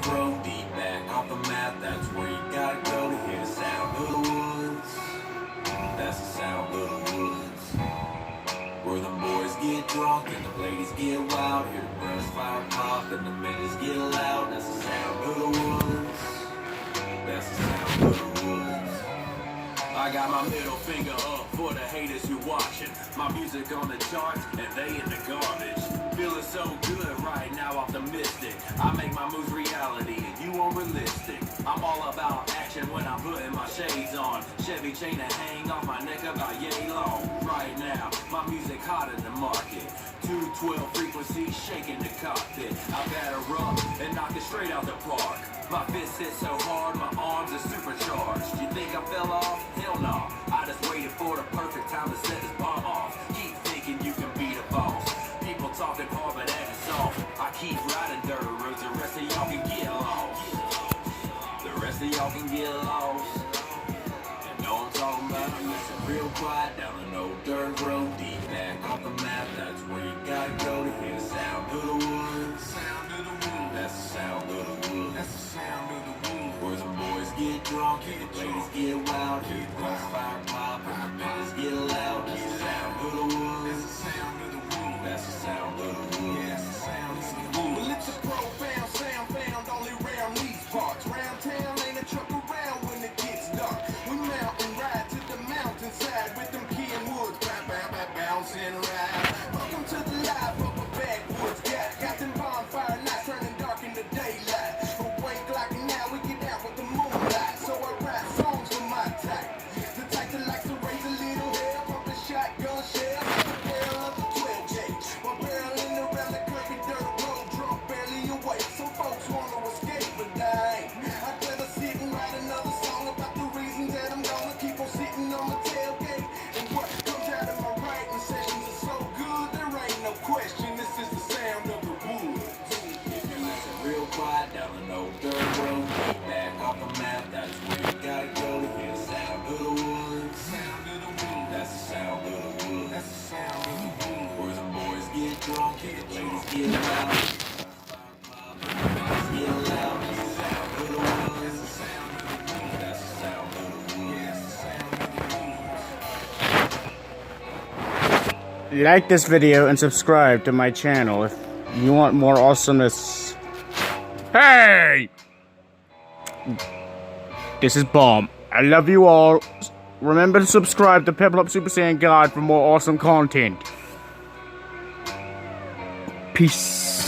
dirt road, deep back off the map. That's where you gotta go to hear the sound of the woods. That's the sound of the woods. Where the boys get drunk and the ladies get wild. Hear the birds fire pop and the minutes get loud. That's the sound of the woods. That's the sound of the woods. I got my middle finger up for the haters who watching. My music on the charts and they in the garbage. Feeling so good right now, optimistic. I make my moves reality and you unrealistic. I'm all about action when I'm putting my shades on. Chevy chain to hang off my neck about yay long. Right now, my music hot in the market. 212 frequency shaking the cockpit. I batter up and knock it straight out the park. My fist hit so hard, my arms are supercharged. You think I fell off? Hell no. I just waited for the perfect time to set this bomb off. Keep thinking you can be the boss. People talking hard but acting soft. I keep riding dirt roads, the rest of y'all can get lost. The rest of y'all can get lost. And know I'm talking about, I'm listening real quiet down an old dirt road, deep back off the map. That's where you gotta go to hear the sound of the woods. That's the sound of the woods. That's the sound of the woods. Where the boys get drunk and the ladies get wild. Hear the guns fire pop and the minutes get loud. That's the sound of the woods. That's the sound of the woods. That's the sound of the woods. Well, it's a profound sound found only round these parts. Round town ain't a truck around when it gets dark. We mount and ride to the mountainside with them Kenwoods. Bouncing ride. Welcome to the life of a backwoods guy. Got them bonfire nights turning dark into daylight. But wait like now we get out with the moonlight. So I write songs for my type. The type that likes to raise a little hell from the shotgun shell. The barrel of the 12 gauge. My barreling around the crooked dirt road, drunk barely awake. Some folks wanna escape, but I ain't. I'd rather sit and write another song about the reasons that I'm gonna keep on sitting on my tailgate. And what comes out of my writing sessions is so good, there ain't no question. This is the sound of the woods. If you listen real quiet down an old dirt road, deep back off the map. That's where you gotta go to hear the sound of the woods. That's the sound of the woods. That's the sound of the woods. Where the boys get drunk and the ladies get loud. Get loud. That's the sound of the woods. That's the sound of the woods. Like this video and subscribe to my channel if you want more awesomeness. Hey! This is Bomb. I love you all. Remember to subscribe to Pebble Up Super Saiyan God for more awesome content. Peace.